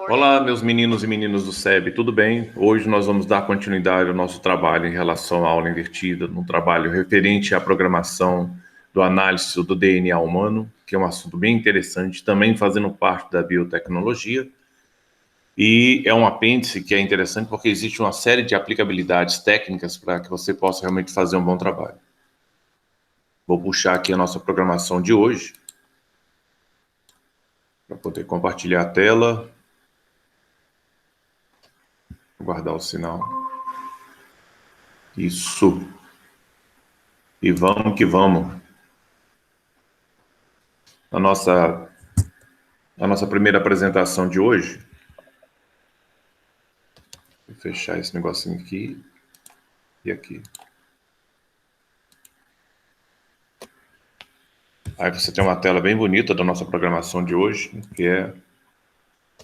Olá, meus meninos e meninas do SEB, tudo bem? Hoje nós vamos dar continuidade ao nosso trabalho em relação à aula invertida, um trabalho referente à programação do análise do DNA humano, que é um assunto bem interessante, também fazendo parte da biotecnologia. E é um apêndice que é interessante porque existe uma série de aplicabilidades técnicas para que você possa realmente fazer um bom trabalho. Vou puxar aqui a nossa programação de hoje, para poder compartilhar a tela. Vou guardar o sinal. Isso. E vamos que vamos. A nossa primeira apresentação de hoje. Vou fechar esse negocinho aqui e aqui. Aí você tem uma tela bem bonita da nossa programação de hoje, que é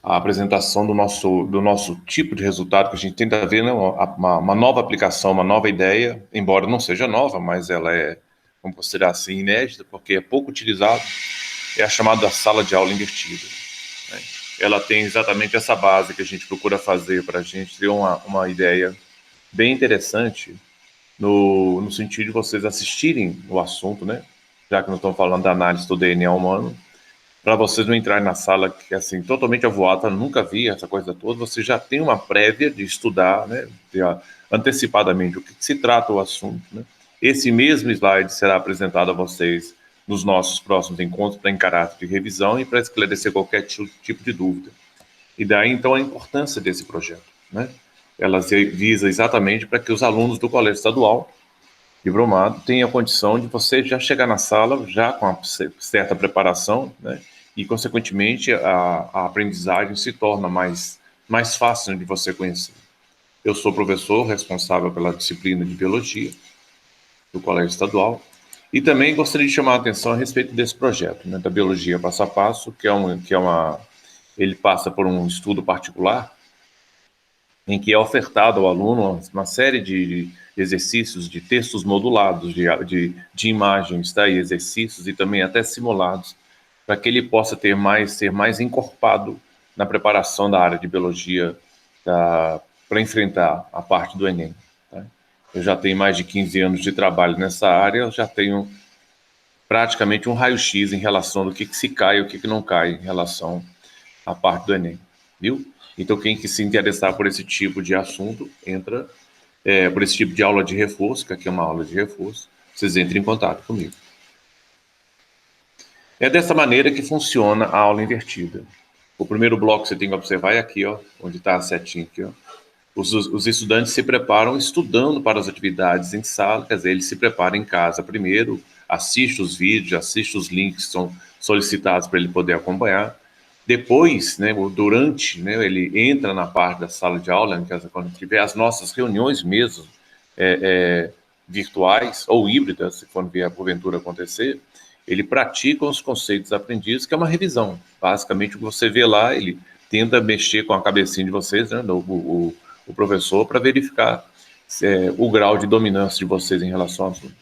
a apresentação do nosso tipo de resultado que a gente tenta ver, né? Uma nova aplicação, uma nova ideia, embora não seja nova, mas ela é, vamos considerar assim, inédita, porque é pouco utilizada, é a chamada sala de aula invertida, né? Ela tem exatamente essa base que a gente procura fazer para a gente ter uma ideia bem interessante no sentido de vocês assistirem o assunto, né? Já que nós estamos falando da análise do DNA humano, para vocês não entrarem na sala que assim totalmente avoada, nunca vi essa coisa toda, você já tem uma prévia de estudar, né, antecipadamente o que se trata o assunto, né? Esse mesmo slide será apresentado a vocês nos nossos próximos encontros para em caráter de revisão e para esclarecer qualquer tipo de dúvida. E daí então a importância desse projeto, né? Ela visa exatamente para que os alunos do Colégio Estadual de Brumado tenham a condição de você já chegar na sala já com uma certa preparação, né? E, consequentemente, a aprendizagem se torna mais fácil de você conhecer. Eu sou professor responsável pela disciplina de Biologia do Colégio Estadual e também gostaria de chamar a atenção a respeito desse projeto, né, da Biologia Passo a Passo, ele passa por um estudo particular em que é ofertado ao aluno uma série de exercícios, de textos modulados, de imagens, tá? E exercícios e também até simulados, para que ele possa ser mais encorpado na preparação da área de biologia para enfrentar a parte do Enem. Tá? Eu já tenho mais de 15 anos de trabalho nessa área, eu já tenho praticamente um raio-x em relação do que se cai e o que não cai em relação à parte do Enem, viu? Então, quem que se interessar por esse tipo de assunto, entra por esse tipo de aula de reforço, que aqui é uma aula de reforço, vocês entrem em contato comigo. É dessa maneira que funciona a aula invertida. O primeiro bloco que você tem que observar é aqui, ó, onde está a setinha aqui, ó. Os estudantes se preparam estudando para as atividades em sala, quer dizer, eles se preparam em casa primeiro, assiste os vídeos, assiste os links que são solicitados para ele poder acompanhar. Depois, né, durante, né, ele entra na parte da sala de aula, quando tiver as nossas reuniões mesmo, virtuais ou híbridas, se for vier porventura acontecer, ele pratica os conceitos aprendidos, que é uma revisão. Basicamente, o que você vê lá, ele tenta mexer com a cabecinha de vocês, né, o professor, para verificar o grau de dominância de vocês em relação ao assunto.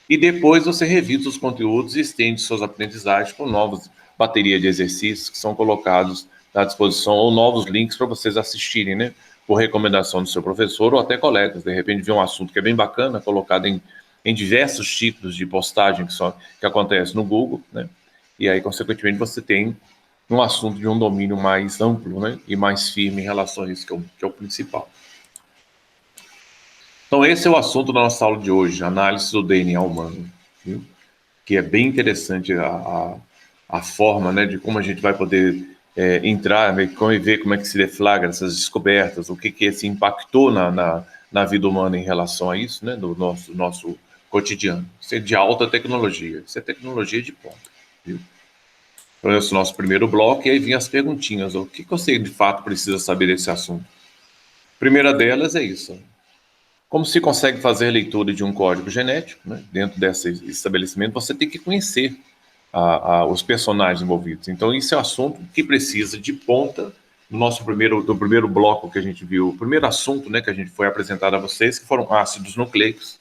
E depois você revisa os conteúdos e estende suas aprendizagens com novas baterias de exercícios que são colocados à disposição ou novos links para vocês assistirem, né? Por recomendação do seu professor ou até colegas. De repente, vê um assunto que é bem bacana, colocado em diversos tipos de postagem que acontece no Google, né? E aí, consequentemente, você tem um assunto de um domínio mais amplo, né? E mais firme em relação a isso, que é o principal. Então, esse é o assunto da nossa aula de hoje, análise do DNA humano, viu? Que é bem interessante a forma, né, de como a gente vai poder entrar, ver como é que se deflagra essas descobertas, o que se impactou na vida humana em relação a isso, né, do nosso cotidiano. Isso é de alta tecnologia, isso é tecnologia de ponta, viu? Então, esse é o nosso primeiro bloco, e aí vem as perguntinhas, o que você de fato precisa saber desse assunto? A primeira delas é isso: como se consegue fazer leitura de um código genético, né? Dentro desse estabelecimento, você tem que conhecer os personagens envolvidos. Então, isso é um assunto que precisa de ponta do primeiro bloco que a gente viu, o primeiro assunto, né, que a gente foi apresentado a vocês, que foram ácidos nucleicos.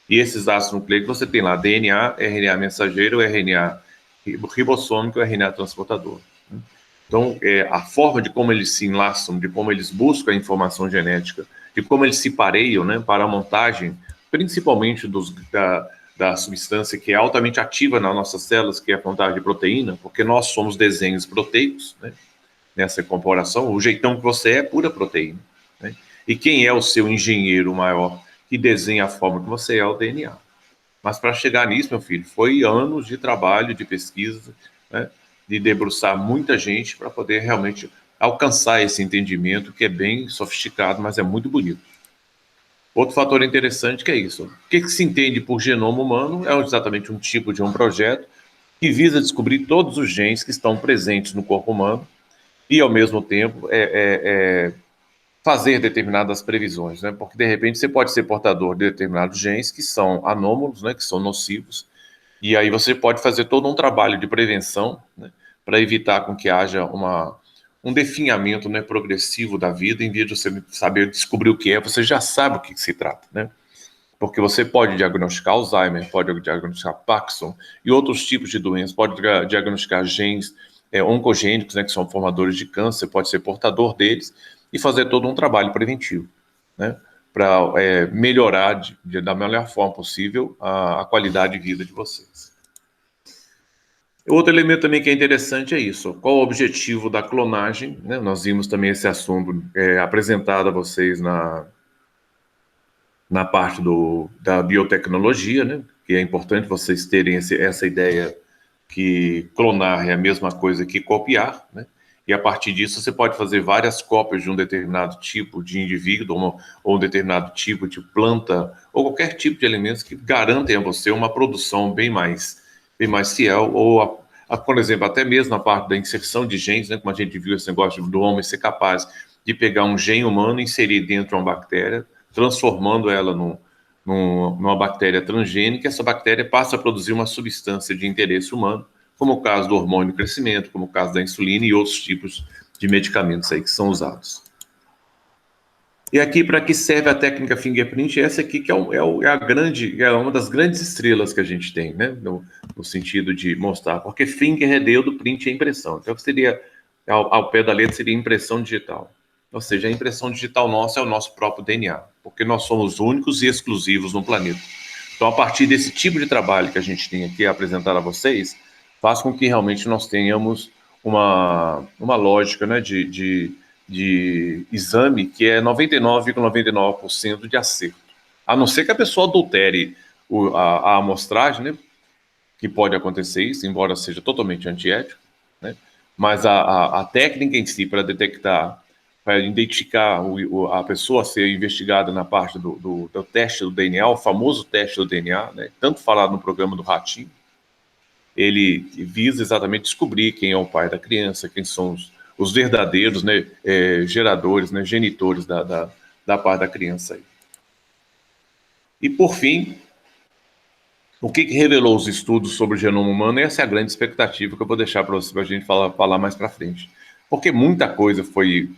E esses ácidos nucleicos você tem lá DNA, RNA mensageiro, RNA ribossômico e RNA transportador, né? Então, a forma de como eles se enlaçam, de como eles buscam a informação genética, de como eles se pareiam, né, para a montagem, principalmente da substância que é altamente ativa nas nossas células, que é a montagem de proteína, porque nós somos desenhos proteicos, né, nessa incorporação. O jeitão que você é pura proteína, né? E quem é o seu engenheiro maior que desenha a forma que você é o DNA. Mas para chegar nisso, meu filho, foi anos de trabalho, de pesquisa, né, de debruçar muita gente para poder realmente alcançar esse entendimento que é bem sofisticado, mas é muito bonito. Outro fator interessante que é isso. O que se entende por genoma humano é exatamente um tipo de um projeto que visa descobrir todos os genes que estão presentes no corpo humano e, ao mesmo tempo, fazer determinadas previsões, né? Porque, de repente, você pode ser portador de determinados genes que são anômalos, né? Que são nocivos, e aí você pode fazer todo um trabalho de prevenção, né? Para evitar com que haja um definhamento, né, progressivo da vida, em vez de você saber descobrir o que é, você já sabe o que se trata, né? Porque você pode diagnosticar Alzheimer, pode diagnosticar Parkinson e outros tipos de doenças, pode diagnosticar genes oncogênicos, né, que são formadores de câncer, pode ser portador deles e fazer todo um trabalho preventivo, né, para melhorar da melhor forma possível a qualidade de vida de vocês. Outro elemento também que é interessante é isso. Qual o objetivo da clonagem? Né? Nós vimos também esse assunto apresentado a vocês na parte da biotecnologia, né? Que é importante vocês terem essa ideia que clonar é a mesma coisa que copiar, né? E a partir disso você pode fazer várias cópias de um determinado tipo de indivíduo ou um determinado tipo de planta ou qualquer tipo de elementos que garantem a você uma produção bem mais fiel ou, por exemplo, até mesmo na parte da inserção de genes, né? Como a gente viu esse negócio do homem ser capaz de pegar um gene humano e inserir dentro de uma bactéria, transformando ela numa bactéria transgênica, essa bactéria passa a produzir uma substância de interesse humano, como o caso do hormônio do crescimento, como o caso da insulina e outros tipos de medicamentos aí que são usados. E aqui, para que serve a técnica fingerprint? Essa aqui que é uma das grandes estrelas que a gente tem, né? No sentido de mostrar, porque finger é dedo, print é impressão. Então, seria, ao pé da letra, seria impressão digital. Ou seja, a impressão digital nossa é o nosso próprio DNA, porque nós somos únicos e exclusivos no planeta. Então, a partir desse tipo de trabalho que a gente tem aqui a apresentar a vocês, faz com que realmente nós tenhamos uma lógica, né, de exame que é 99,99% de acerto. A não ser que a pessoa adultere a amostragem, né, que pode acontecer isso, embora seja totalmente antiético, né, mas a técnica em si para detectar, para identificar a pessoa a ser investigada na parte do teste do DNA, o famoso teste do DNA, né, tanto falado no programa do Ratinho, ele visa exatamente descobrir quem é o pai da criança, quem são os verdadeiros, né, geradores, né, genitores da parte da criança. Aí. E, por fim, o que revelou os estudos sobre o genoma humano? Essa é a grande expectativa que eu vou deixar para a gente falar mais para frente. Porque muita coisa foi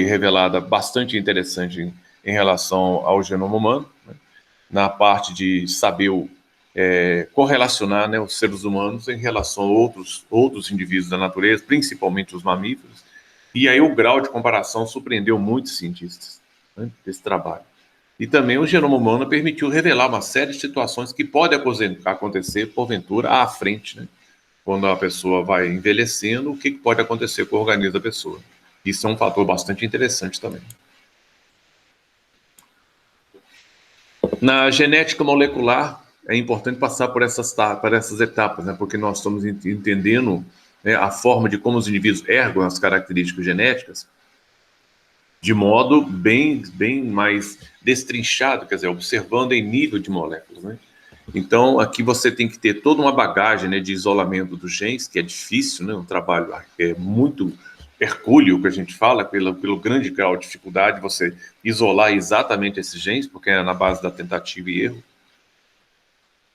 revelada bastante interessante em relação ao genoma humano, né, na parte de saber correlacionar, né, os seres humanos em relação a outros indivíduos da natureza, principalmente os mamíferos. E aí o grau de comparação surpreendeu muitos cientistas, né, desse trabalho. E também o genoma humano permitiu revelar uma série de situações que podem acontecer, porventura, à frente, né? Quando a pessoa vai envelhecendo, o que pode acontecer com o organismo da pessoa. Isso é um fator bastante interessante também. Na genética molecular, é importante passar por essas etapas, né? Porque nós estamos entendendo, né, a forma de como os indivíduos ergam as características genéticas de modo bem mais destrinchado, quer dizer, observando em nível de moléculas, né? Então, aqui você tem que ter toda uma bagagem, né, de isolamento dos genes, que é difícil, né, um trabalho que é muito hercúleo, que a gente fala, pelo grande grau de dificuldade, você isolar exatamente esses genes, porque é na base da tentativa e erro.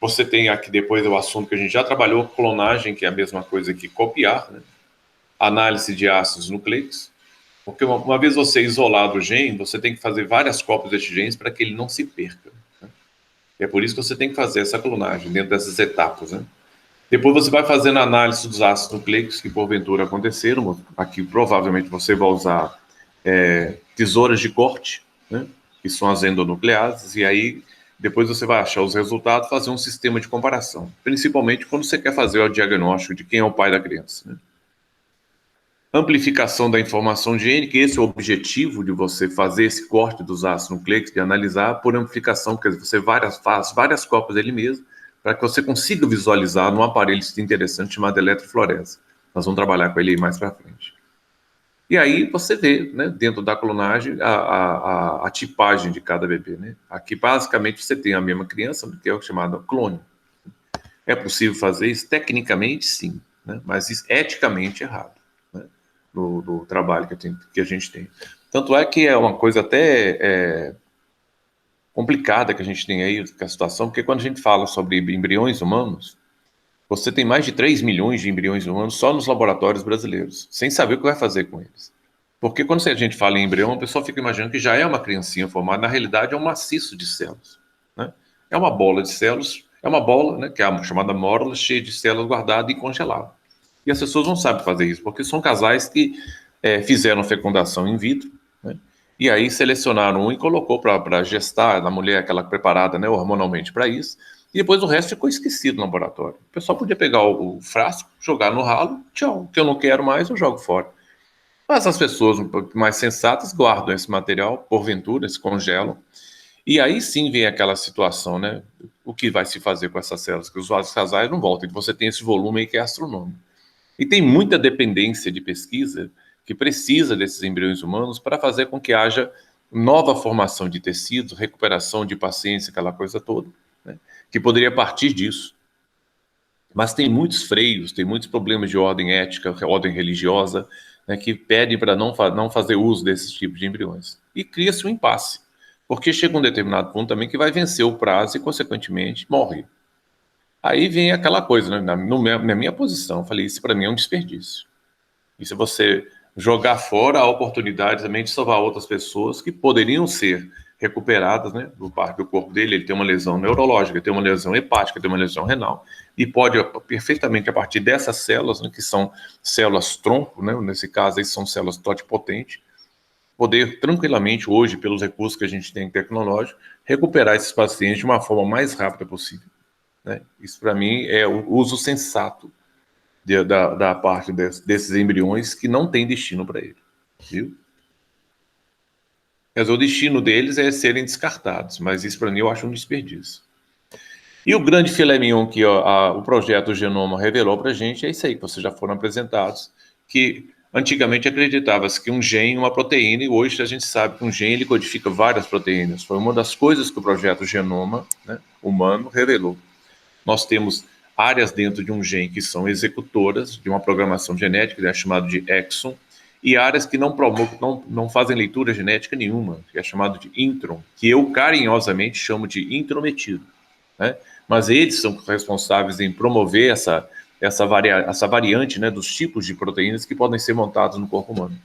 Você tem aqui depois o assunto que a gente já trabalhou, clonagem, que é a mesma coisa que copiar, né? Análise de ácidos nucleicos, porque uma vez você isolado o gene, você tem que fazer várias cópias desses genes para que ele não se perca. Né? E é por isso que você tem que fazer essa clonagem dentro dessas etapas. Né? Depois você vai fazendo a análise dos ácidos nucleicos que porventura aconteceram. Aqui provavelmente você vai usar tesouras de corte, né, que são as endonucleases, e aí depois você vai achar os resultados, fazer um sistema de comparação, principalmente quando você quer fazer o diagnóstico de quem é o pai da criança, né? Amplificação da informação gênica, esse é o objetivo de você fazer esse corte dos ácidos nucleicos, de analisar por amplificação, quer dizer, você faz várias cópias dele mesmo, para que você consiga visualizar num aparelho interessante chamado eletrofluorescência. Nós vamos trabalhar com ele aí mais para frente. E aí você vê, né, dentro da clonagem, a tipagem de cada bebê, né? Aqui, basicamente, você tem a mesma criança, que é o chamado clone. É possível fazer isso? Tecnicamente, sim, né? Mas isso, eticamente errado, né? Do trabalho que a gente tem. Tanto é que é uma coisa até complicada que a gente tem aí, com a situação, porque quando a gente fala sobre embriões humanos, você tem mais de 3 milhões de embriões humanos só nos laboratórios brasileiros, sem saber o que vai fazer com eles. Porque quando a gente fala em embrião, a pessoa fica imaginando que já é uma criancinha formada, na realidade é um maciço de células, né? É uma bola de células, é uma bola, né, que é a chamada mórula, cheia de células guardadas e congeladas. E as pessoas não sabem fazer isso, porque são casais que fizeram fecundação in vitro, né, e aí selecionaram um e colocou para gestar na mulher, aquela preparada, né, hormonalmente para isso, e depois o resto ficou esquecido no laboratório. O pessoal podia pegar o frasco, jogar no ralo, tchau, que eu não quero mais, eu jogo fora. Mas as pessoas um pouco mais sensatas guardam esse material, porventura, se congelam, e aí sim vem aquela situação, né? O que vai se fazer com essas células? Que os vasos casais não voltam, que você tem esse volume aí que é astronômico. E tem muita dependência de pesquisa que precisa desses embriões humanos para fazer com que haja nova formação de tecidos, recuperação de pacientes, aquela coisa toda, né? Que poderia partir disso. Mas tem muitos freios, tem muitos problemas de ordem ética, ordem religiosa, né, que pedem para não fazer uso desses tipos de embriões. E cria-se um impasse, porque chega um determinado ponto também que vai vencer o prazo e, consequentemente, morre. Aí vem aquela coisa, né, na minha posição, eu falei, isso para mim é um desperdício. E se você jogar fora a oportunidade também de salvar outras pessoas que poderiam ser recuperadas, né, do parte do corpo dele, ele tem uma lesão neurológica, tem uma lesão hepática, tem uma lesão renal, e pode perfeitamente, a partir dessas células, né, que são células tronco, né, nesse caso aí são células totipotentes, poder tranquilamente, hoje, pelos recursos que a gente tem tecnológicos, recuperar esses pacientes de uma forma mais rápida possível, né? Isso, para mim, é o uso sensato da parte desses embriões que não tem destino para ele, viu? Quer dizer, o destino deles é serem descartados, mas isso para mim eu acho um desperdício. E o grande filé mignon que o projeto Genoma revelou para a gente é isso aí, que vocês já foram apresentados, que antigamente acreditava-se que um gene, uma proteína, e hoje a gente sabe que um gene ele codifica várias proteínas. Foi uma das coisas que o projeto Genoma, né, humano revelou. Nós temos áreas dentro de um gene que são executoras de uma programação genética, que é chamado de exon, e áreas que não fazem leitura genética nenhuma, que é chamado de intron, que eu carinhosamente chamo de intrometido, né? Mas eles são responsáveis em promover essa variante, né, dos tipos de proteínas que podem ser montados no corpo humano.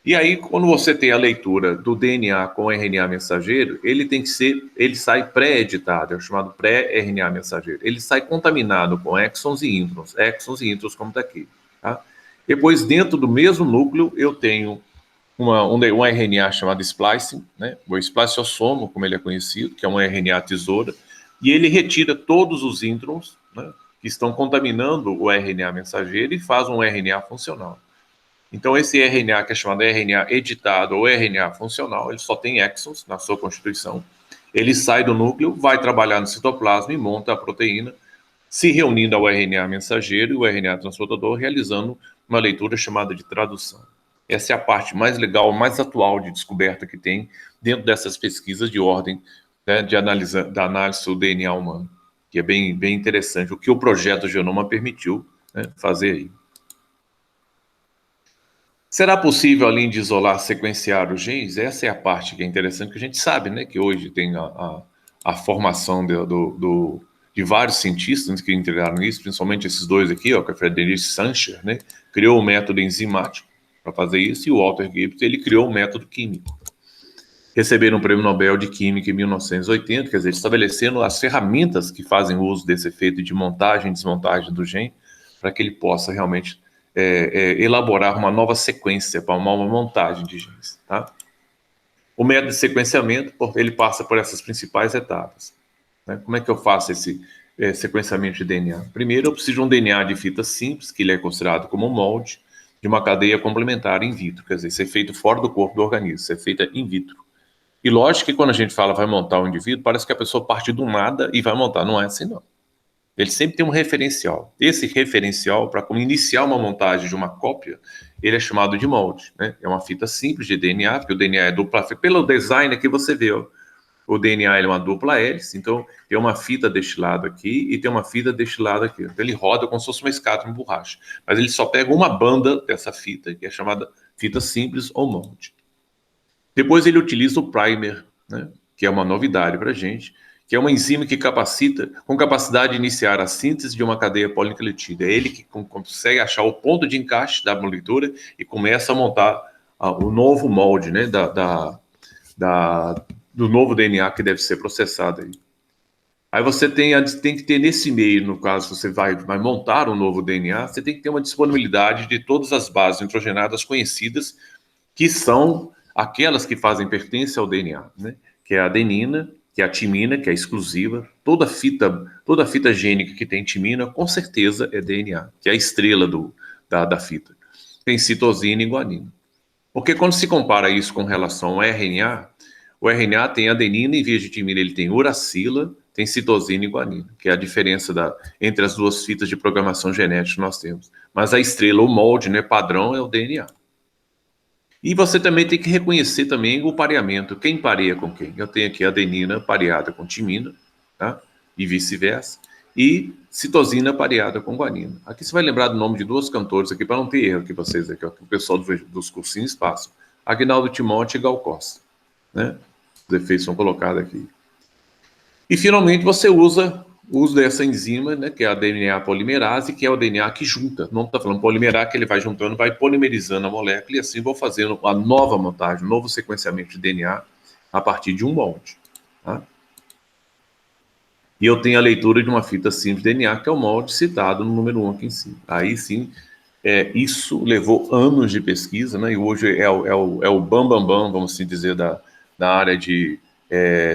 E aí, quando você tem a leitura do DNA com RNA mensageiro, ele sai pré-editado, é o chamado pré-RNA mensageiro. Ele sai contaminado com exons e introns como está aqui, tá? Depois, dentro do mesmo núcleo, eu tenho um RNA chamado splicing, né? O spliciosomo, como ele é conhecido, que é um RNA tesoura, e ele retira todos os introns, né, que estão contaminando o RNA mensageiro e faz um RNA funcional. Então, esse RNA, que é chamado RNA editado ou RNA funcional, ele só tem exons na sua constituição. Ele sai do núcleo, vai trabalhar no citoplasma e monta a proteína, se reunindo ao RNA mensageiro e o RNA transportador, realizando uma leitura chamada de tradução. Essa é a parte mais legal, mais atual de descoberta que tem dentro dessas pesquisas de ordem, né, da análise do DNA humano, que é bem, bem interessante, o que o projeto Genoma permitiu, né, fazer aí. Será possível, além de isolar, sequenciar os genes? Essa é a parte que é interessante, que a gente sabe, né, que hoje tem a formação de vários cientistas que integraram nisso, principalmente esses dois aqui, ó, que é Frederic Sancher, né, criou o método enzimático para fazer isso, e o Walter Gibbs, ele criou o método químico. receberam o Prêmio Nobel de Química em 1980, quer dizer, estabelecendo as ferramentas que fazem uso desse efeito de montagem e desmontagem do gene, para que ele possa realmente elaborar uma nova sequência, para uma montagem de genes. Tá? O método de sequenciamento, ele passa por essas principais etapas. Né? Como é que eu faço esse sequenciamento de DNA? Primeiro, eu preciso de um DNA de fita simples, que ele é considerado como um molde, de uma cadeia complementar in vitro, quer dizer, isso é feito fora do corpo do organismo, isso é feito in vitro. E lógico que quando a gente fala vai montar um indivíduo, parece que a pessoa parte do nada e vai montar. Não é assim, não. Ele sempre tem um referencial. Esse referencial, para iniciar uma montagem de uma cópia, ele é chamado de molde. Né? É uma fita simples de DNA, porque o DNA é dupla. Pelo design aqui você vê, ó, o DNA é uma dupla hélice, então tem uma fita deste lado aqui e tem uma fita deste lado aqui. Então ele roda como se fosse uma escada de borracha. Mas ele só pega uma banda dessa fita, que é chamada fita simples ou molde. Depois ele utiliza o primer, né, que é uma novidade para a gente, que é uma enzima que capacita, com capacidade de iniciar a síntese de uma cadeia polinucleotídea. É ele que consegue achar o ponto de encaixe da molecular e começa a montar o novo molde, né, do novo DNA que deve ser processado aí. Aí você tem que ter nesse meio, no caso, você vai montar um novo DNA, você tem que ter uma disponibilidade de todas as bases nitrogenadas conhecidas, que são aquelas que fazem pertença ao DNA, né? Que é a adenina, que é a timina, que é exclusiva. Toda fita gênica que tem timina, com certeza é DNA, que é a estrela da fita. Tem citosina e guanina. Porque quando se compara isso com relação ao RNA, o RNA tem adenina, em vez de timina ele tem uracila, tem citosina e guanina, que é a diferença entre as duas fitas de programação genética que nós temos. Mas a estrela, o molde, né, padrão, é o DNA. E você também tem que reconhecer também o pareamento. Quem pareia com quem? Eu tenho aqui adenina pareada com timina, tá? E vice-versa. E citosina pareada com guanina. Aqui você vai lembrar do nome de duas cantores aqui, para não ter erro aqui vocês, aqui, ó, que o pessoal dos cursinhos passam. Aguinaldo Timóteo e Gal Costa, né? Os efeitos são colocados aqui. E finalmente você usa o uso dessa enzima, né, que é a DNA polimerase, que é o DNA que junta. Não está falando polimerar, que ele vai juntando, vai polimerizando a molécula, e assim vou fazendo a nova montagem, um novo sequenciamento de DNA a partir de um molde. Tá? E eu tenho a leitura de uma fita simples de DNA, que é o molde citado no número 1 aqui em cima. Aí sim, isso levou anos de pesquisa, né, e hoje é o bam, vamos assim dizer, da área de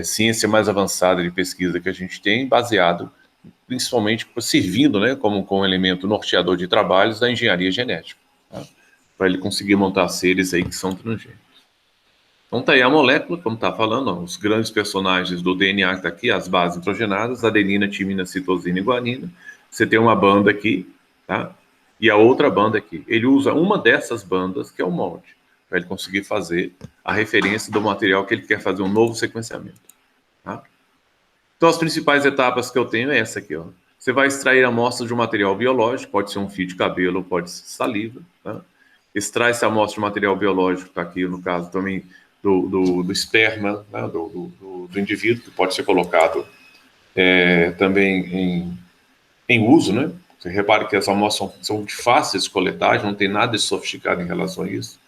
ciência mais avançada de pesquisa que a gente tem, baseado principalmente servindo, né, como um elemento norteador de trabalhos da engenharia genética, tá? Para ele conseguir montar seres aí que são transgênicos. Então tá aí a molécula, como tá falando, ó, os grandes personagens do DNA que tá aqui, as bases nitrogenadas, adenina, timina, citosina e guanina. Você tem uma banda aqui, tá? E a outra banda aqui. Ele usa uma dessas bandas, que é o molde, para ele conseguir fazer a referência do material que ele quer fazer um novo sequenciamento, tá? Então, as principais etapas que eu tenho é essa aqui, ó. Você vai extrair amostras de um material biológico, pode ser um fio de cabelo, pode ser saliva, tá? Extrai essa amostra de material biológico, tá aqui no caso também do esperma, né? do indivíduo, que pode ser colocado também em uso, né? Você repare que as amostras são fáceis de coletagem, não tem nada de sofisticado em relação a isso.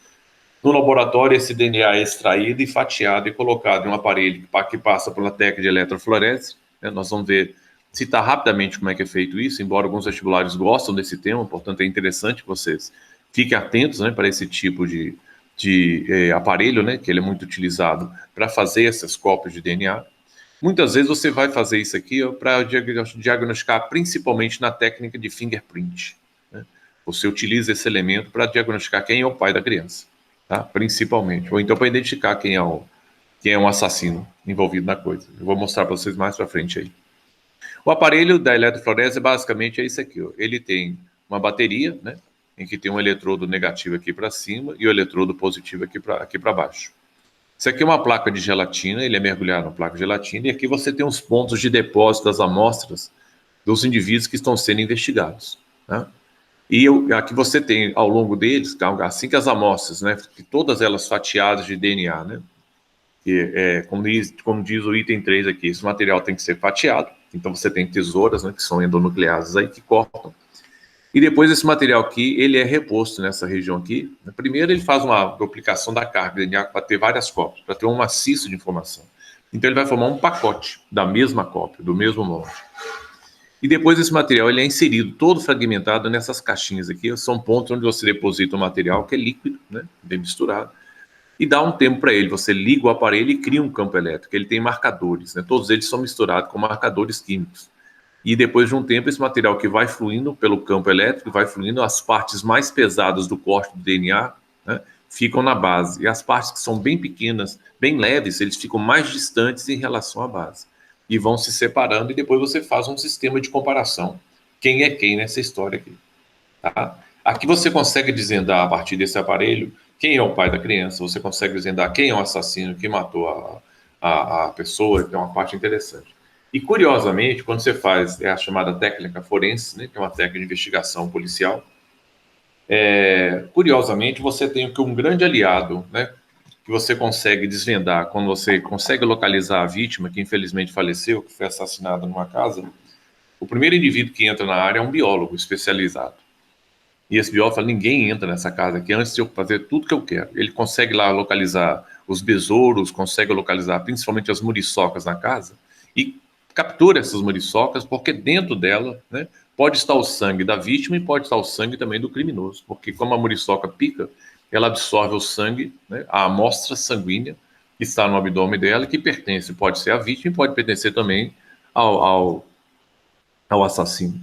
No laboratório, esse DNA é extraído e fatiado e colocado em um aparelho que passa pela técnica de eletrofluorese. Né? Nós vamos ver, citar rapidamente como é que é feito isso, embora alguns vestibulares gostam desse tema, portanto é interessante que vocês fiquem atentos, né, para esse tipo de aparelho, né, que ele é muito utilizado para fazer essas cópias de DNA. Muitas vezes você vai fazer isso aqui para diagnosticar principalmente na técnica de fingerprint. Né? Você utiliza esse elemento para diagnosticar quem é o pai da criança. Tá? Principalmente, ou então para identificar quem é um assassino envolvido na coisa. Eu vou mostrar para vocês mais para frente aí. O aparelho da eletrofluorese basicamente é isso aqui, ó. Ele tem uma bateria, né, em que tem um eletrodo negativo aqui para cima e o eletrodo positivo aqui para baixo. Isso aqui é uma placa de gelatina, ele é mergulhado na placa de gelatina, e aqui você tem os pontos de depósito das amostras dos indivíduos que estão sendo investigados. Tá? E aqui você tem, ao longo deles, assim que as amostras, né, que todas elas fatiadas de DNA, né, que como diz o item 3 aqui, esse material tem que ser fatiado, então você tem tesouras, né, que são endonucleases aí, que cortam. E depois esse material aqui, ele é reposto nessa região aqui. Primeiro ele faz uma duplicação da carga de DNA para ter várias cópias, para ter um maciço de informação. Então ele vai formar um pacote da mesma cópia, do mesmo molde. E depois esse material ele é inserido todo fragmentado nessas caixinhas aqui. São pontos onde você deposita o material que é líquido, né, bem misturado. E dá um tempo para ele. Você liga o aparelho e cria um campo elétrico. Ele tem marcadores, né? Todos eles são misturados com marcadores químicos. E depois de um tempo, esse material que vai fluindo pelo campo elétrico, vai fluindo, as partes mais pesadas do corte do DNA, né, ficam na base. E as partes que são bem pequenas, bem leves, eles ficam mais distantes em relação à base. E vão se separando, e depois você faz um sistema de comparação. Quem é quem nessa história aqui? Tá? Aqui você consegue desvendar, a partir desse aparelho, quem é o pai da criança, você consegue desvendar quem é o assassino, quem matou a pessoa, que é uma parte interessante. E, curiosamente, quando você faz a chamada técnica forense, né, que é uma técnica de investigação policial, curiosamente, você tem um grande aliado, né, que você consegue desvendar quando você consegue localizar a vítima, que infelizmente faleceu, que foi assassinada numa casa. O primeiro indivíduo que entra na área é um biólogo especializado. E esse biólogo fala, ninguém entra nessa casa aqui antes de eu fazer tudo que eu quero. Ele consegue lá localizar os besouros, consegue localizar principalmente as muriçocas na casa, e captura essas muriçocas, porque dentro dela, né, pode estar o sangue da vítima e pode estar o sangue também do criminoso, porque como a muriçoca pica, ela absorve o sangue, né, a amostra sanguínea que está no abdômen dela, que pertence, pode ser à vítima e pode pertencer também ao assassino.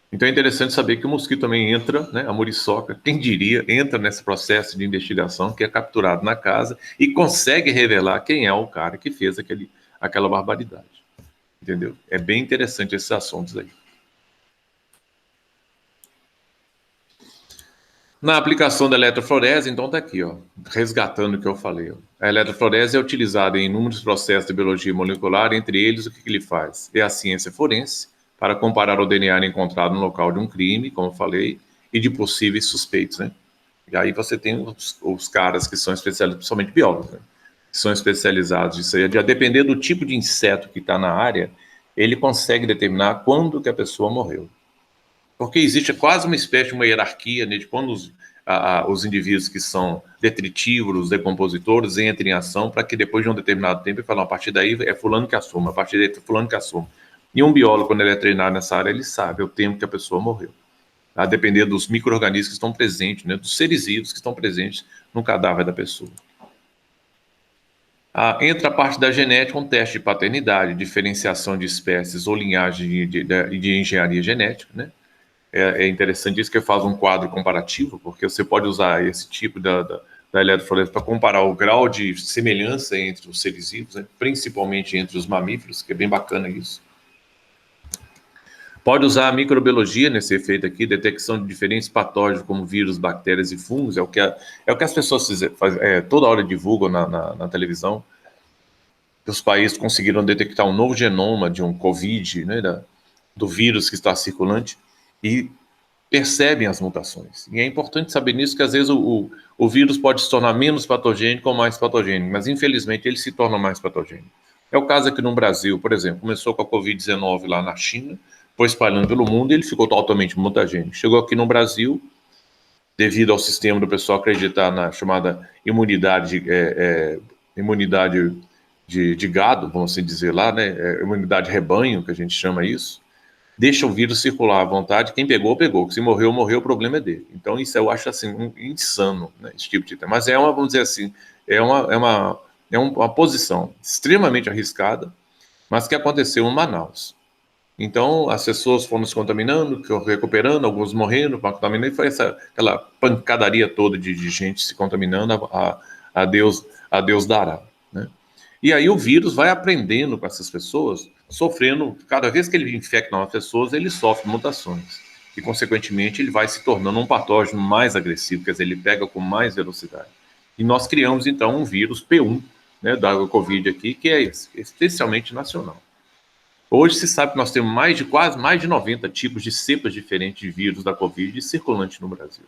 Então é interessante saber que o mosquito também entra, né, a muriçoca, quem diria, entra nesse processo de investigação, que é capturado na casa e consegue revelar quem é o cara que fez aquela barbaridade. Entendeu? É bem interessante esses assuntos aí. Na aplicação da eletroflorese, então está aqui, ó, resgatando o que eu falei. Ó. A eletroflorese é utilizada em inúmeros processos de biologia molecular, entre eles o que ele faz? É a ciência forense, para comparar o DNA encontrado no local de um crime, como eu falei, e de possíveis suspeitos, né? E aí você tem os caras que são especializados, principalmente biólogos, né? Que são especializados nisso aí. A depender do tipo de inseto que está na área, ele consegue determinar quando que a pessoa morreu. Porque existe quase uma espécie de uma hierarquia, né, de quando os indivíduos que são detritívoros, decompositores, entram em ação, para que depois de um determinado tempo, ele fala, a partir daí é fulano que assume, a partir daí é fulano que assume. E um biólogo, quando ele é treinado nessa área, ele sabe o tempo que a pessoa morreu. A depender dos micro-organismos que estão presentes, né, dos seres vivos que estão presentes no cadáver da pessoa. Entra a parte da genética, um teste de paternidade, diferenciação de espécies ou linhagem de engenharia genética, né? É interessante isso que faz um quadro comparativo, porque você pode usar esse tipo da eletroflorese para comparar o grau de semelhança entre os seres vivos, né? Principalmente entre os mamíferos, que é bem bacana isso. Pode usar a microbiologia nesse efeito aqui, detecção de diferentes patógenos como vírus, bactérias e fungos, é o que as pessoas toda hora divulgam na televisão, que os países conseguiram detectar um novo genoma de um Covid, né, do vírus que está circulante, e percebem as mutações. E é importante saber nisso, que às vezes o vírus pode se tornar menos patogênico ou mais patogênico, mas infelizmente ele se torna mais patogênico. É o caso aqui no Brasil, por exemplo, começou com a Covid-19 lá na China, foi espalhando pelo mundo e ele ficou totalmente mutagênico. Chegou aqui no Brasil, devido ao sistema do pessoal acreditar na chamada imunidade, imunidade de gado, vamos assim dizer lá, né? Imunidade rebanho, que a gente chama isso, deixa o vírus circular à vontade, quem pegou, pegou, se morreu, morreu, o problema é dele. Então isso eu acho assim, insano, né, esse tipo de tema. Mas vamos dizer assim, é uma posição extremamente arriscada, mas que aconteceu em Manaus. Então, as pessoas foram se contaminando, recuperando, alguns morrendo, contaminando, e foi aquela pancadaria toda de gente se contaminando, a Deus dará, né? E aí o vírus vai aprendendo com essas pessoas, sofrendo, cada vez que ele infecta novas pessoas, ele sofre mutações. E, consequentemente, ele vai se tornando um patógeno mais agressivo, quer dizer, ele pega com mais velocidade. E nós criamos, então, um vírus P1, né, da Covid aqui, que é especialmente nacional. Hoje se sabe que nós temos quase mais de 90 tipos de cepas diferentes de vírus da Covid circulante no Brasil.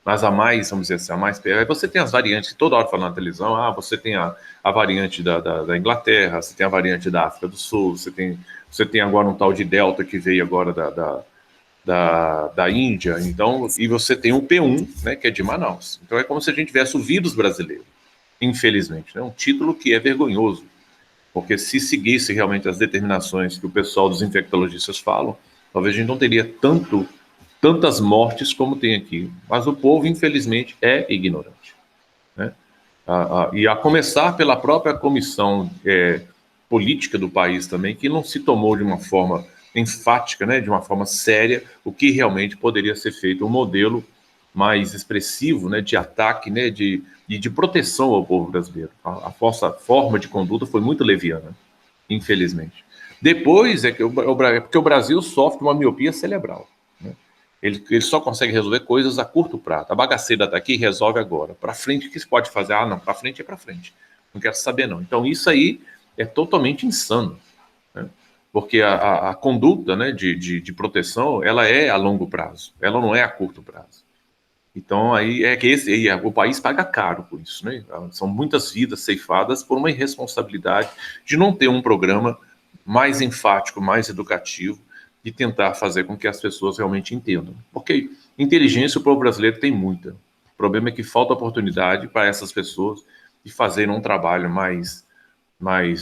Mas a mais, vamos dizer assim, a mais... Aí você tem as variantes que toda hora falam na televisão, você tem a variante da Inglaterra, você tem a variante da África do Sul, você tem agora um tal de Delta que veio agora da Índia, então, e você tem o P1, né, que é de Manaus. Então é como se a gente tivesse o vírus brasileiro, infelizmente, né, um título que é vergonhoso, porque se seguisse realmente as determinações que o pessoal dos infectologistas falam, talvez a gente não teria tantas mortes como tem aqui. Mas o povo, infelizmente, é ignorante, né? E a começar pela própria comissão política do país também, que não se tomou de uma forma enfática, né, de uma forma séria, o que realmente poderia ser feito, um modelo mais expressivo, né, de ataque, né, de proteção ao povo brasileiro. A nossa forma de conduta foi muito leviana, infelizmente. Depois é que porque o Brasil sofre uma miopia cerebral, né? Ele só consegue resolver coisas a curto prazo. A bagaceira está aqui, resolve agora. Para frente, o que se pode fazer? Ah, não, para frente é para frente. Não quero saber, não. Então, isso aí é totalmente insano, né? Porque a conduta, né, de proteção, ela é a longo prazo, ela não é a curto prazo. Então, aí é que o país paga caro por isso, né? São muitas vidas ceifadas por uma irresponsabilidade de não ter um programa mais enfático, mais educativo, de tentar fazer com que as pessoas realmente entendam. Porque inteligência o povo brasileiro tem muita. O problema é que falta oportunidade para essas pessoas de fazerem um trabalho mais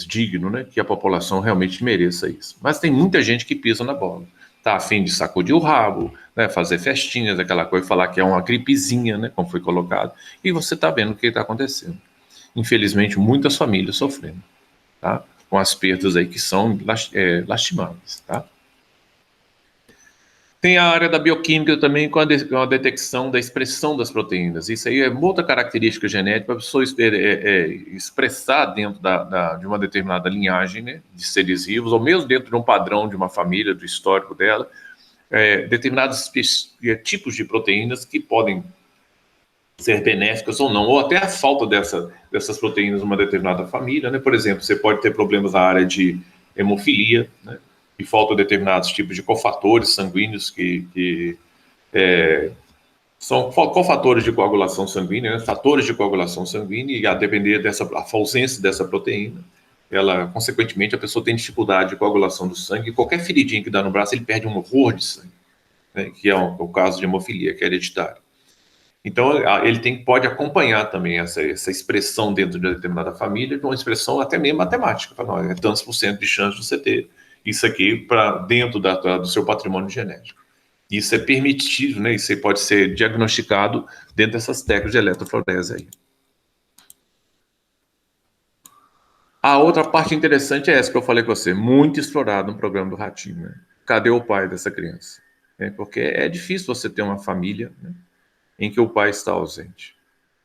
digno, né? Que a população realmente mereça isso. Mas tem muita gente que pisa na bola. Tá a fim de sacudir o rabo, né? Fazer festinhas, aquela coisa, falar que é uma gripezinha, né? Como foi colocado. E você está vendo o que está acontecendo. Infelizmente, muitas famílias sofrendo, tá? Com as perdas aí que são lastimáveis, tá? Tem a área da bioquímica também com a detecção da expressão das proteínas. Isso aí é outra característica genética para a pessoa expressar dentro de uma determinada linhagem, né, de seres vivos, ou mesmo dentro de um padrão de uma família, do histórico dela, determinados tipos de proteínas que podem ser benéficas ou não, ou até a falta dessas proteínas numa determinada família, né? Por exemplo, você pode ter problemas na área de hemofilia, né? E faltam determinados tipos de cofatores sanguíneos que são cofatores de coagulação sanguínea, né? Fatores de coagulação sanguínea, e a depender a ausência dessa proteína, ela, consequentemente, a pessoa tem dificuldade de coagulação do sangue, e qualquer feridinha que dá no braço, ele perde um horror de sangue, né? Que é o caso de hemofilia, que é hereditário. Então, ele pode acompanhar também essa expressão dentro de uma determinada família, de uma expressão até mesmo matemática. Fala, não, é tantos por cento de chance de você ter isso aqui para dentro do seu patrimônio genético. Isso é permitido, né? Isso pode ser diagnosticado dentro dessas técnicas de eletroforese aí. A outra parte interessante é essa que eu falei com você, muito explorado no programa do Ratinho, né? Cadê o pai dessa criança? Porque é difícil você ter uma família, né, em que o pai está ausente,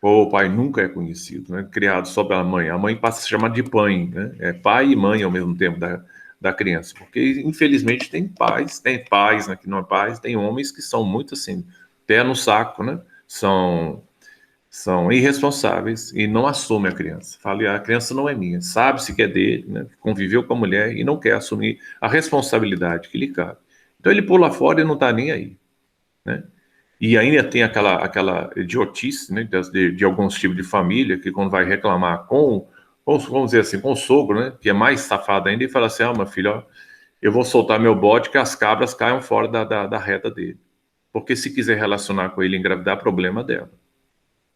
ou o pai nunca é conhecido, né? Criado só pela mãe. A mãe passa a se chamar de pai, né? É pai e mãe ao mesmo tempo da criança, porque infelizmente tem pais, né, que não é pais, tem homens que são muito assim, pé no saco, né? São irresponsáveis e não assumem a criança. Fala, a criança não é minha, sabe-se que é dele, né? Conviveu com a mulher e não quer assumir a responsabilidade que lhe cabe. Então ele pula fora e não está nem aí, né? E ainda tem aquela idiotice, né, de alguns tipos de família que quando vai reclamar vamos dizer assim, com o sogro, né, que é mais safado ainda, e fala assim, meu filho, ó, eu vou soltar meu bode que as cabras caiam fora da reta dele. Porque se quiser relacionar com ele e engravidar, problema dela.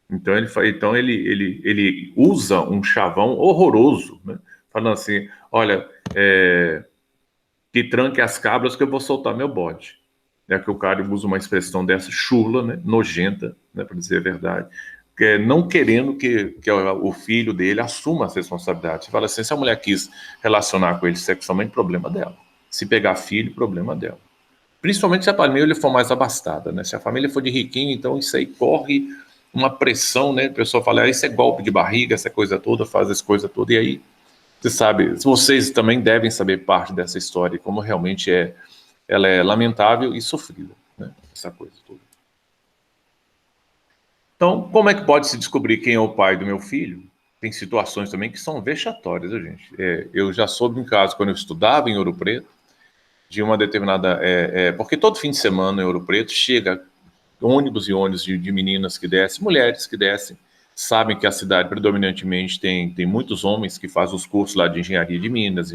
Então ele usa um chavão horroroso, né, falando assim, olha, que tranque as cabras que eu vou soltar meu bode. É que o cara usa uma expressão dessa, chula, né, nojenta, né, para dizer a verdade, não querendo que o filho dele assuma as responsabilidades. Você fala assim, se a mulher quis relacionar com ele sexualmente, problema dela. Se pegar filho, problema dela. Principalmente se a família for mais abastada, né? Se a família for de riquinho, então isso aí corre uma pressão, né? A pessoa fala, isso é golpe de barriga, essa coisa toda, faz essa coisa toda, e aí, você sabe, vocês também devem saber parte dessa história, como realmente ela é lamentável e sofrida, né? Essa coisa toda. Então, como é que pode se descobrir quem é o pai do meu filho? Tem situações também que são vexatórias, né, gente? Eu já soube um caso, quando eu estudava em Ouro Preto, de uma determinada... porque todo fim de semana em Ouro Preto chega ônibus e ônibus de meninas que descem, mulheres que descem, sabem que a cidade predominantemente tem muitos homens que fazem os cursos lá de engenharia de Minas,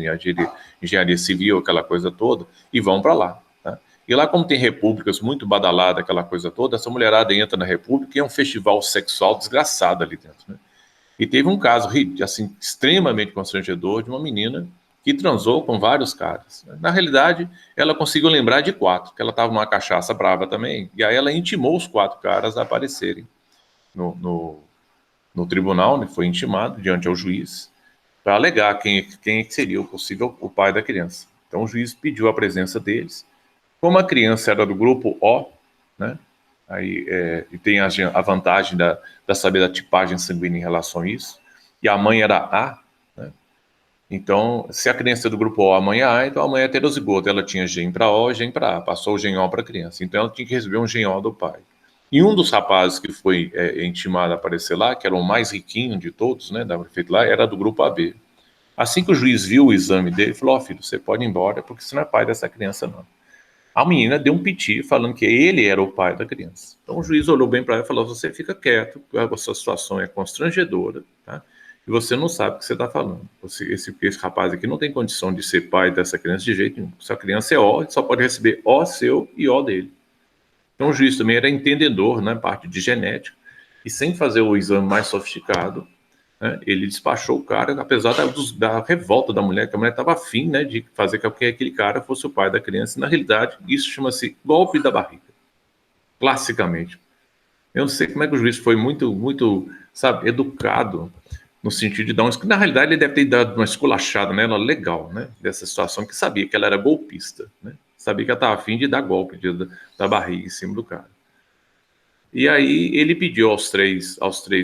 engenharia civil, aquela coisa toda, e vão para lá, tá? E lá, como tem repúblicas muito badaladas, aquela coisa toda, essa mulherada entra na república e é um festival sexual desgraçado ali dentro, né? E teve um caso, assim, extremamente constrangedor de uma menina que transou com vários caras. Na realidade, ela conseguiu lembrar de 4, que ela estava numa cachaça brava também, e aí ela intimou os 4 caras a aparecerem no tribunal, né? Foi intimado diante ao juiz, para alegar quem seria o possível o pai da criança. Então o juiz pediu a presença deles. Como a criança era do grupo O, né? Aí, e tem a vantagem da saber da tipagem sanguínea em relação a isso, e a mãe era A, né? Então, se a criança é do grupo O, a mãe é A, então a mãe é heterozigota, ela tinha gene para O e gene para A, passou o gene O para a criança, então ela tinha que receber um gene O do pai. E um dos rapazes que foi intimado a aparecer lá, que era o mais riquinho de todos, né, da prefeito lá, era do grupo AB. Assim que o juiz viu o exame dele, ele falou: ó, filho, você pode ir embora, porque você não é pai dessa criança, não. A menina deu um piti falando que ele era o pai da criança. Então o juiz olhou bem para ela e falou: você fica quieto, a sua situação é constrangedora, tá? E você não sabe o que você está falando. Esse rapaz aqui não tem condição de ser pai dessa criança de jeito nenhum. Se a criança é O, só pode receber O seu e O dele. Então o juiz também era entendedor na parte de genética, e sem fazer o exame mais sofisticado, né, ele despachou o cara, apesar da revolta da mulher, que a mulher estava afim, né, de fazer com que aquele cara fosse o pai da criança. E, na realidade, isso chama-se golpe da barriga, classicamente. Eu não sei como é que o juiz foi muito, sabe, educado, no sentido de dar na realidade, ele deve ter dado uma esculachada nela legal, né, dessa situação, que sabia que ela era golpista, né, sabia que ela estava afim de dar golpe da barriga em cima do cara. E aí ele pediu aos três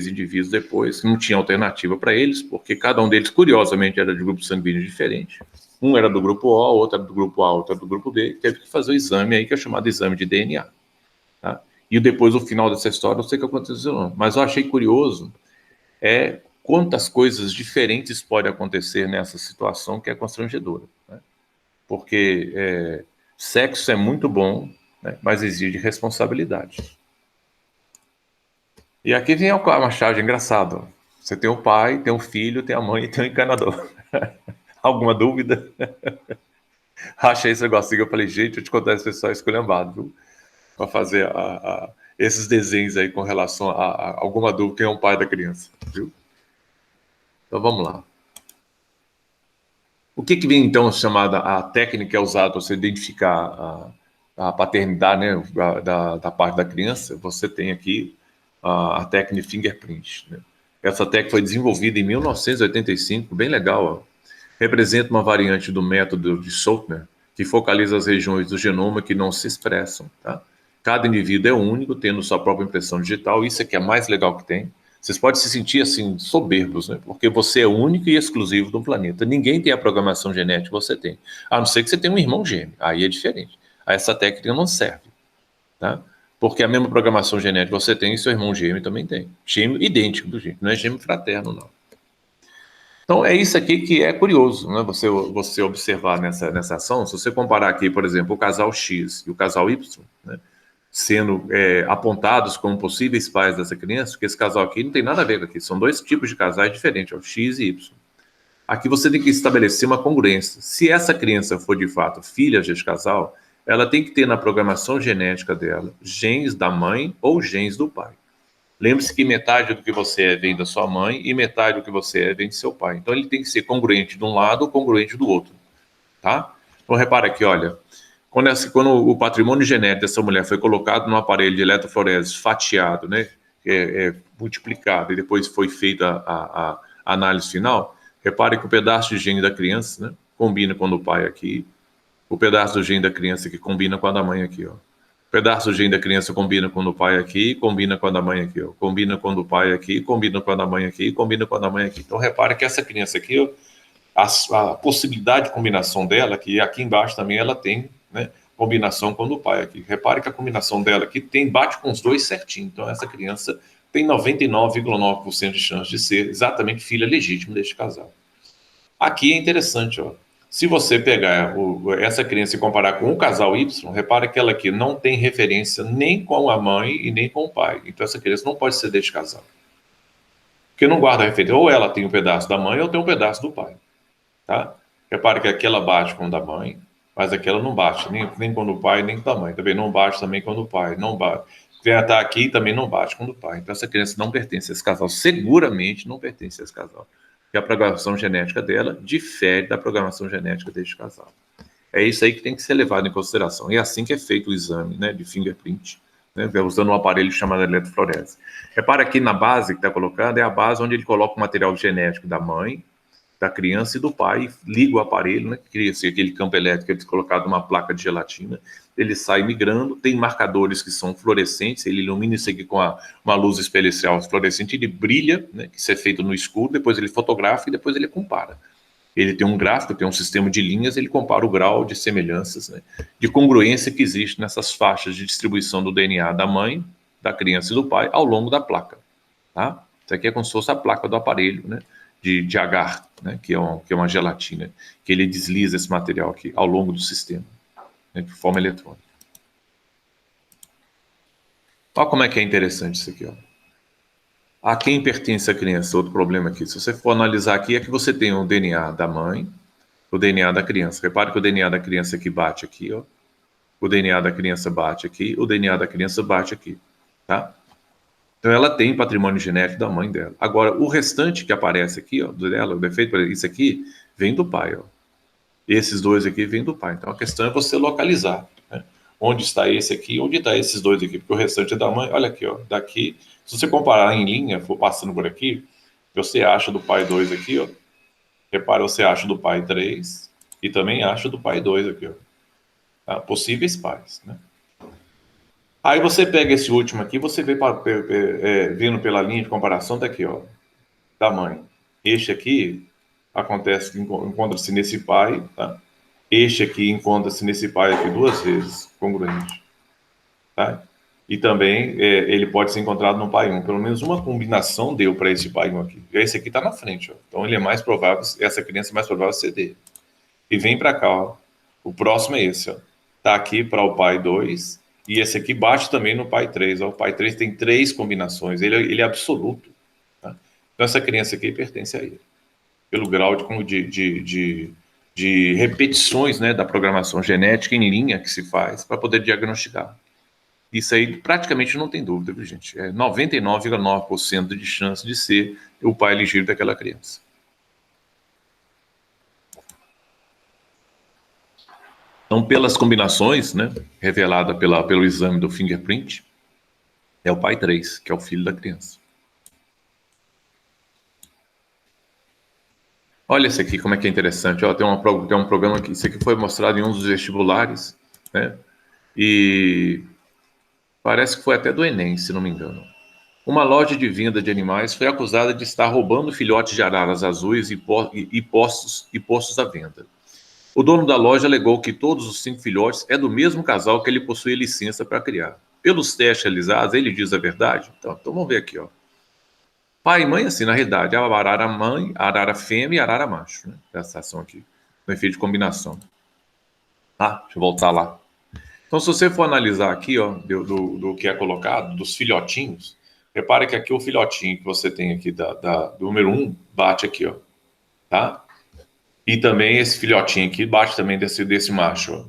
indivíduos depois, não tinha alternativa para eles, porque cada um deles, curiosamente, era de grupo sanguíneo diferente. Um era do grupo O, outro era do grupo A, outro era do grupo B, teve que fazer o exame aí, que é chamado exame de DNA. Tá? E depois, o final dessa história, não sei o que aconteceu não, mas eu achei curioso quantas coisas diferentes podem acontecer nessa situação que é constrangedora. Né? Porque sexo é muito bom, né, mas exige responsabilidade. E aqui vem uma charge engraçada. Você tem o pai, tem o filho, tem a mãe e tem o encanador. Alguma dúvida? Achei esse negocinho, eu falei, gente, eu te contar esse pessoal esculhambado, viu? Para fazer esses desenhos aí com relação a alguma dúvida, quem é o pai da criança, viu? Então vamos lá. O que vem então chamada a técnica é usada para você identificar a paternidade, né, da parte da criança? Você tem aqui a técnica fingerprint, né? Essa técnica foi desenvolvida em 1985, bem legal. Ó. Representa uma variante do método de Soltner, que focaliza as regiões do genoma que não se expressam. Tá? Cada indivíduo é único, tendo sua própria impressão digital. Isso é que é mais legal que tem. Vocês podem se sentir assim soberbos, né? Porque você é único e exclusivo do planeta. Ninguém tem a programação genética que você tem, a não ser que você tenha um irmão gêmeo. Aí é diferente. Aí essa técnica não serve, tá? Porque a mesma programação genética você tem e seu irmão gêmeo também tem. Gêmeo idêntico do gêmeo, não é gêmeo fraterno, não. Então é isso aqui que é curioso, né? Você observar nessa ação. Se você comparar aqui, por exemplo, o casal X e o casal Y, né, sendo apontados como possíveis pais dessa criança, porque esse casal aqui não tem nada a ver com aqui, são dois tipos de casais diferentes, o X e Y. Aqui você tem que estabelecer uma congruência. Se essa criança for de fato filha desse casal, ela tem que ter na programação genética dela genes da mãe ou genes do pai. Lembre-se que metade do que você é vem da sua mãe e metade do que você é vem de seu pai. Então ele tem que ser congruente de um lado ou congruente do outro, tá? Então repara aqui, olha, quando o patrimônio genético dessa mulher foi colocado num aparelho de eletroforese fatiado, né, multiplicado, e depois foi feita a análise final, repare que o pedaço de gene da criança, né, combina com o do pai aqui, o pedaço do gene da criança aqui combina com a da mãe aqui, ó. O pedaço do gene da criança combina com o do pai aqui, combina com a da mãe aqui, ó. Combina com o do pai aqui, combina com a da mãe aqui, combina com a da mãe aqui. Então repare que essa criança aqui, ó, a possibilidade de combinação dela, que aqui embaixo também ela tem, né, combinação com o do pai aqui. Repare que a combinação dela aqui bate com os dois certinho. Então essa criança tem 99,9% de chance de ser exatamente filha legítima deste casal. Aqui é interessante, ó. Se você pegar essa criança e comparar com o casal Y, repara que ela aqui não tem referência nem com a mãe e nem com o pai. Então essa criança não pode ser deste casal. Porque não guarda referência. Ou ela tem um pedaço da mãe ou tem um pedaço do pai. Tá? Repare que aqui ela bate com o da mãe, mas aquela não bate, nem quando o pai, nem com a mãe. Também não bate também quando o pai, não bate. Vem estar aqui também não bate quando o pai. Então essa criança não pertence a esse casal, seguramente não pertence a esse casal. Porque a programação genética dela difere da programação genética deste casal. É isso aí que tem que ser levado em consideração. E é assim que é feito o exame, né, de fingerprint, né, usando um aparelho chamado eletrofluorese. Repara aqui na base que está colocando, é a base onde ele coloca o material genético da mãe, da criança e do pai, liga o aparelho, né, cria-se aquele campo elétrico que é colocado numa placa de gelatina, ele sai migrando, tem marcadores que são fluorescentes, ele ilumina isso aqui com uma luz especial fluorescente, ele brilha, né, que isso é feito no escuro, depois ele fotografa e depois ele compara. Ele tem um gráfico, tem um sistema de linhas, ele compara o grau de semelhanças, né, de congruência que existe nessas faixas de distribuição do DNA da mãe, da criança e do pai ao longo da placa. Tá? Isso aqui é como se fosse a placa do aparelho, né, de agar, né, que é uma gelatina, que ele desliza esse material aqui ao longo do sistema, né, de forma eletrônica. Olha como é que é interessante isso aqui. Ó. A quem pertence a criança? Outro problema aqui. Se você for analisar aqui, é que você tem o DNA da mãe, o DNA da criança. Repare que o DNA da criança aqui bate aqui, ó. O DNA da criança bate aqui, o DNA da criança bate aqui, tá? Então ela tem patrimônio genético da mãe dela. Agora, o restante que aparece aqui, ó, dela, o defeito, isso aqui, vem do pai, ó. Esses dois aqui vêm do pai. Então a questão é você localizar, né? Onde está esse aqui, onde está esses dois aqui, porque o restante é da mãe. Olha aqui, ó, daqui, se você comparar em linha, for passando por aqui, você acha do pai 2 aqui, ó. Repara, você acha do pai 3 e também acha do pai 2 aqui, ó. Tá? Possíveis pais, né? Aí você pega esse último aqui, você vê vindo pela linha de comparação daqui, ó, da mãe. Este aqui acontece que encontra-se nesse pai, tá? Este aqui encontra-se nesse pai aqui duas vezes, congruente, tá? E também ele pode ser encontrado no pai 1. Pelo menos uma combinação deu para esse pai 1 aqui. E esse aqui está na frente, ó. Então ele é mais provável, essa criança é mais provável ser dele. E vem para cá, ó. O próximo é esse, ó. Tá aqui para o pai 2 e esse aqui bate também no pai 3, ó. O pai 3 tem 3 combinações, ele é absoluto, tá? Então essa criança aqui pertence a ele, pelo grau de repetições, né, da programação genética em linha que se faz para poder diagnosticar. Isso aí praticamente não tem dúvida, viu, gente? É 99,9% de chance de ser o pai legítimo daquela criança. Então, pelas combinações, né, revelada pelo exame do fingerprint, é o pai 3, que é o filho da criança. Olha esse aqui, como é que é interessante. Ó, tem um programa que isso aqui foi mostrado em um dos vestibulares, né? E parece que foi até do Enem, se não me engano. Uma loja de venda de animais foi acusada de estar roubando filhotes de araras azuis e postos à venda. O dono da loja alegou que todos os 5 filhotes é do mesmo casal que ele possui licença para criar. Pelos testes realizados, ele diz a verdade? Então vamos ver aqui, ó. Pai e mãe, assim, na realidade, a arara mãe, a arara fêmea e a arara macho, né? Essa ação aqui, no efeito de combinação. Tá? Deixa eu voltar lá. Então, se você for analisar aqui, ó, do que é colocado, dos filhotinhos, repare que aqui o filhotinho que você tem aqui do número 1 bate aqui, ó, tá? E também esse filhotinho aqui bate também desse macho, ó.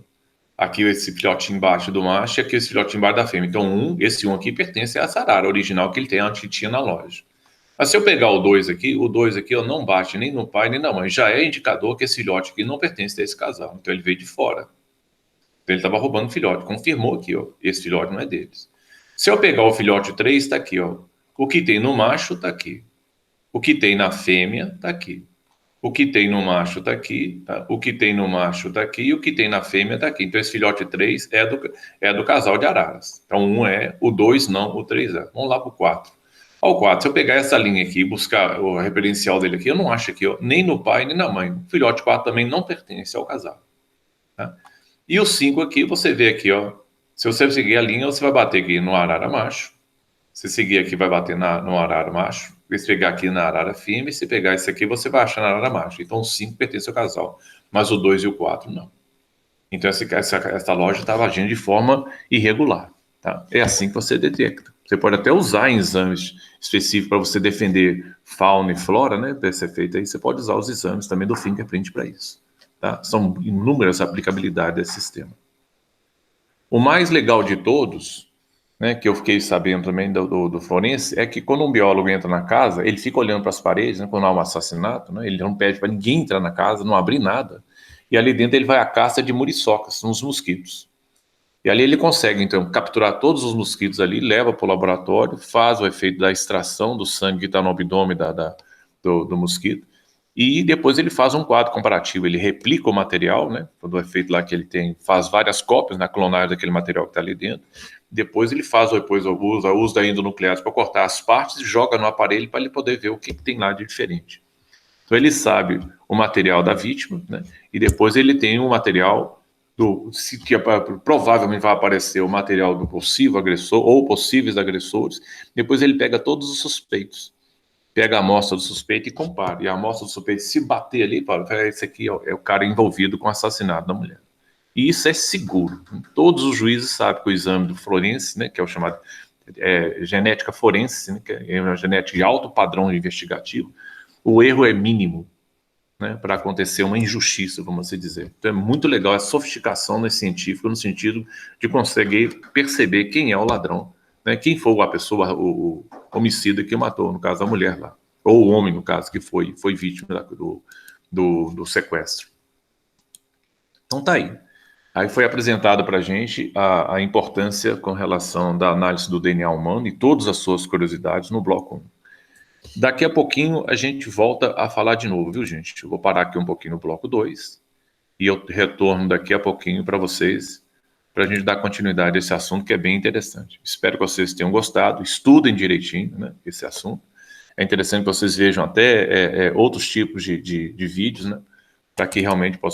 Aqui esse filhotinho embaixo do macho e aqui esse filhotinho embaixo da fêmea. Então, esse 1 aqui pertence a essa arara original que ele tem, a que tinha na loja. Mas se eu pegar o 2 aqui ó, não bate nem no pai nem na mãe. Já é indicador que esse filhote aqui não pertence a esse casal. Então ele veio de fora. Então ele estava roubando filhote. Confirmou aqui, ó. Esse filhote não é deles. Se eu pegar o filhote 3, está aqui, ó. O que tem no macho está aqui. O que tem na fêmea está aqui. O que tem no macho está aqui. Tá? O que tem no macho está aqui. E o que tem na fêmea está aqui. Então esse filhote 3 é do casal de araras. Então 1 é, o 2 não, o 3 é. Vamos lá para o 4. Ao 4, se eu pegar essa linha aqui e buscar o referencial dele aqui, eu não acho aqui, ó, nem no pai, nem na mãe. O filhote 4 também não pertence ao casal. Tá? E o 5 aqui, você vê aqui, ó, se você seguir a linha, você vai bater aqui no arara macho. Se seguir aqui, vai bater no arara macho. Se pegar aqui na arara fêmea, se pegar esse aqui, você vai achar na arara macho. Então o 5 pertence ao casal, mas o 2 e o 4 não. Então essa loja estava agindo de forma irregular. Tá? É assim que você detecta. Você pode até usar em exames específicos para você defender fauna e flora, né? Desse efeito aí, você pode usar os exames também do fingerprint para isso. tá? São inúmeras aplicabilidades desse sistema. O mais legal de todos, né, que eu fiquei sabendo também do forense, é que quando um biólogo entra na casa, ele fica olhando para as paredes, né, quando há um assassinato, né, ele não pede para ninguém entrar na casa, não abrir nada, e ali dentro ele vai à caça de muriçocas, uns mosquitos. E ali ele consegue, então, capturar todos os mosquitos ali, leva para o laboratório, faz o efeito da extração do sangue que está no abdômen do mosquito, e depois ele faz um quadro comparativo, ele replica o material, né, do efeito lá que ele tem, faz várias cópias na clonagem daquele material que está ali dentro, depois ele faz depois usa da endonuclease para cortar as partes e joga no aparelho para ele poder ver o que tem lá de diferente. Então ele sabe o material da vítima, né, e depois ele tem o material que provavelmente vai aparecer o material do possível agressor ou possíveis agressores, depois ele pega todos os suspeitos, pega a amostra do suspeito e compara, e a amostra do suspeito se bater ali, fala, esse aqui é o cara envolvido com o assassinato da mulher. E isso é seguro. Todos os juízes sabem que o exame do forense, né, que é o chamado genética forense, né, que é uma genética de alto padrão investigativo, o erro é mínimo, né, para acontecer uma injustiça, vamos assim dizer. Então é muito legal a sofisticação nesse científico, no sentido de conseguir perceber quem é o ladrão, né, quem foi a pessoa, o homicida que matou, no caso a mulher lá, ou o homem, no caso, que foi vítima do sequestro. Então tá aí. Aí foi apresentado para a gente a importância com relação da análise do DNA humano e todas as suas curiosidades no bloco 1. Daqui a pouquinho a gente volta a falar de novo, viu, gente? Eu vou parar aqui um pouquinho no bloco 2 e eu retorno daqui a pouquinho para vocês, para a gente dar continuidade a esse assunto que é bem interessante. Espero que vocês tenham gostado, estudem direitinho, né, esse assunto. É interessante que vocês vejam até outros tipos de vídeos, né, para que realmente possam